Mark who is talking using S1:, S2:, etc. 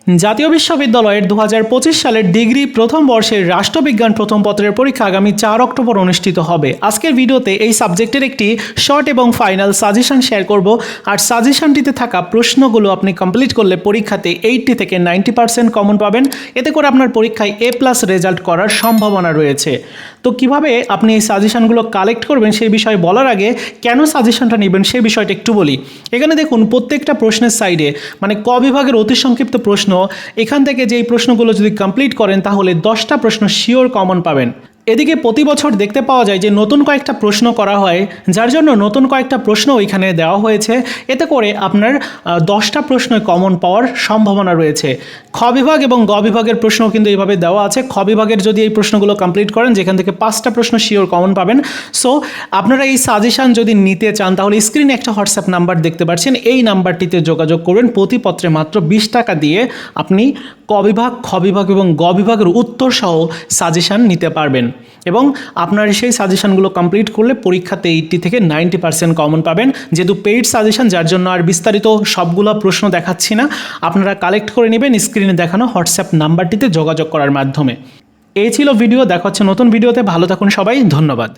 S1: জাতীয় বিশ্ববিদ্যালয়ের 2025 সালের ডিগ্রি প্রথম বর্ষের রাষ্ট্রবিজ্ঞান প্রথম পত্রের পরীক্ষা আগামী 4 অক্টোবর অনুষ্ঠিত হবে। আজকের ভিডিওতে এই সাবজেক্টের একটি শর্ট এবং ফাইনাল সাজেশন শেয়ার করব। আর সাজেশনটিতে থাকা প্রশ্নগুলো আপনি কমপ্লিট করলে পরীক্ষাতে 80 থেকে 90% কমন পাবেন। এতে করে আপনার পরীক্ষায় A+ রেজাল্ট করার সম্ভাবনা রয়েছে। তো কিভাবে আপনি এই সাজেশনগুলো কালেক্ট করবেন সেই বিষয়ে বলার আগে কেন সাজেশনটা নেবেন সেই বিষয়টা একটু বলি। এখানে দেখুন প্রত্যেকটা প্রশ্নের সাইডে মানে ক বিভাগের অতি সংক্ষিপ্ত প্রশ্ন, এখান থেকে যেই প্রশ্নগুলো যদি কমপ্লিট করেন তাহলে 10টা প্রশ্ন শিওর কমন পাবেন। এদিকে প্রতি বছর দেখতে পাওয়া যায় যে নতুন কয়েকটা প্রশ্ন করা হয়, যার জন্য নতুন কয়েকটা প্রশ্ন ওইখানে দেওয়া হয়েছে। এতে করে আপনার 10টা প্রশ্নে কমন পাওয়ার সম্ভাবনা রয়েছে। খ বিভাগ এবং গ বিভাগের প্রশ্নও কিন্তু এইভাবে দেওয়া আছে। খ বিভাগের যদি এই প্রশ্নগুলো কমপ্লিট করেন যেখান থেকে 5টা প্রশ্ন শিওর কমন পাবেন। সো আপনারা এই সাজেশন যদি নিতে চান তাহলে স্ক্রিনে একটা হোয়াটসঅ্যাপ নাম্বার দেখতে পাচ্ছেন, এই নাম্বারটিতে যোগাযোগ করবেন। প্রতিপত্রে মাত্র 20 টাকা দিয়ে আপনি ক বিভাগ, খ বিভাগ এবং গ বিভাগের উত্তর সহ সাজেশন নিতে পারবেন এবং আপনার সেই সাজেশনগুলো কমপ্লিট করলে পরীক্ষাতে 80 থেকে 90% কমন পাবেন। যেহেতু পেইড সাজেশন, যার জন্য আর বিস্তারিত সবগুলো প্রশ্ন দেখাচ্ছি না, আপনারা কালেক্ট করে নেবেন স্ক্রিনে দেখানো হোয়াটসঅ্যাপ নাম্বারটিতে যোগাযোগ করার মাধ্যমে। এই ছিল ভিডিও, দেখা হচ্ছে নতুন ভিডিওতে। ভালো থাকুন সবাই, ধন্যবাদ।